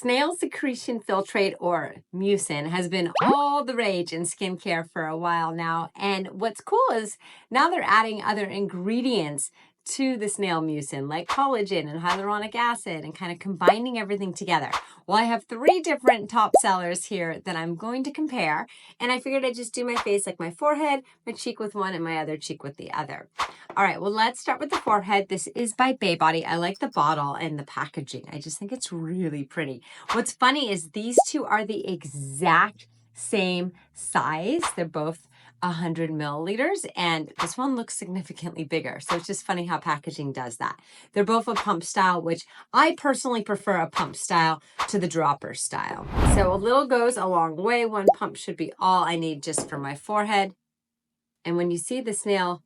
Snail secretion filtrate or mucin has been all the rage in skincare for a while now. And what's cool is now they're adding other ingredients to the snail mucin, like collagen and hyaluronic acid, and kind of combining everything together. Well, I have 3 different top sellers here that I'm going to compare, and I figured I'd just do my face, like my forehead, my cheek with one, and my other cheek with the other. All right, well, let's start with the forehead. This is by Baebody. I like the bottle and the packaging. I just think it's really pretty. What's funny is these two are the exact same size. They're both 100 milliliters, and this one looks significantly bigger. So it's just funny how packaging does that. They're both a pump style, which I personally prefer a pump style to the dropper style. So a little goes a long way. 1 pump should be all I need just for my forehead. And when you see the snail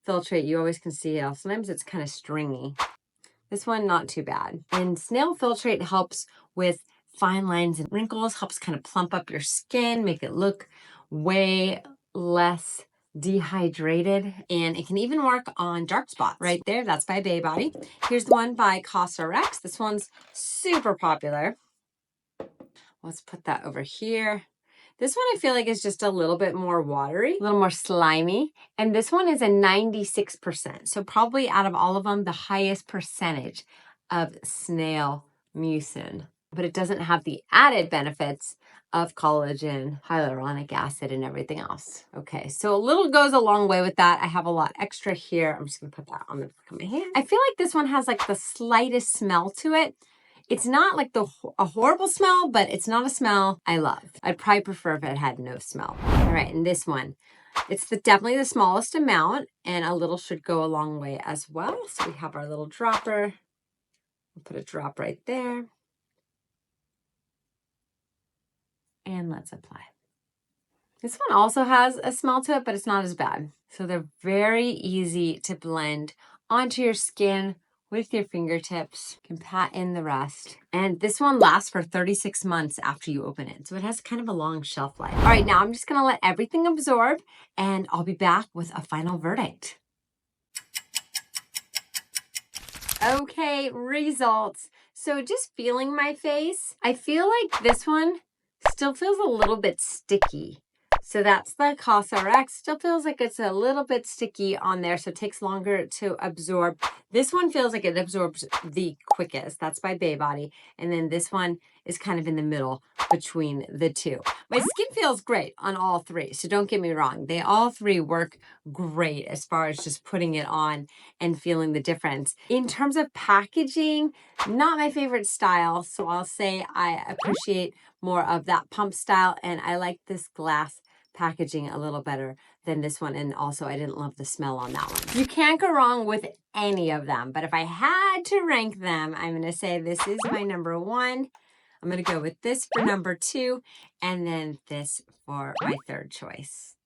filtrate, you always can see how sometimes it's kind of stringy. This one, not too bad. And snail filtrate helps with fine lines and wrinkles, helps kind of plump up your skin, make it look way less dehydrated, and it can even work on dark spots. Right there, that's by Baebody. Here's the one by COSRX. This one's super popular. Let's put that over here. This one I feel like is just a little bit more watery, a little more slimy. And this one is a 96%. So probably out of all of them, the highest percentage of snail mucin. But it doesn't have the added benefits of collagen, hyaluronic acid, and everything else. Okay, so a little goes a long way with that. I have a lot extra here. I'm just gonna put that on the back of my hand. I feel like this one has like the slightest smell to it. It's not like a horrible smell, but it's not a smell I love. I'd probably prefer if it had no smell. All right, and this one, it's definitely the smallest amount, and a little should go a long way as well. So we have our little dropper. We'll put a drop right there. And let's apply. This one also has a smell to it, but it's not as bad. So they're very easy to blend onto your skin with your fingertips. You can pat in the rest. And this one lasts for 36 months after you open it. So it has kind of a long shelf life. All right, now I'm just gonna let everything absorb, and I'll be back with a final verdict. Okay, results. So just feeling my face, I feel like this one still feels a little bit sticky. So that's the COSRX. Still feels like it's a little bit sticky on there, so it takes longer to absorb. This one feels like it absorbs the quickest. That's by Baebody. And then this one is kind of in the middle between the two. My skin feels great on all 3, so don't get me wrong. They all 3 work great as far as just putting it on and feeling the difference. In terms of packaging, not my favorite style, so I'll say I appreciate more of that pump style, and I like this glass packaging a little better than this one. And also I didn't love the smell on that one. You can't go wrong with any of them, but if I had to rank them, I'm going to say this is my number 1. I'm going to go with this for number 2, and then this for my 3rd choice.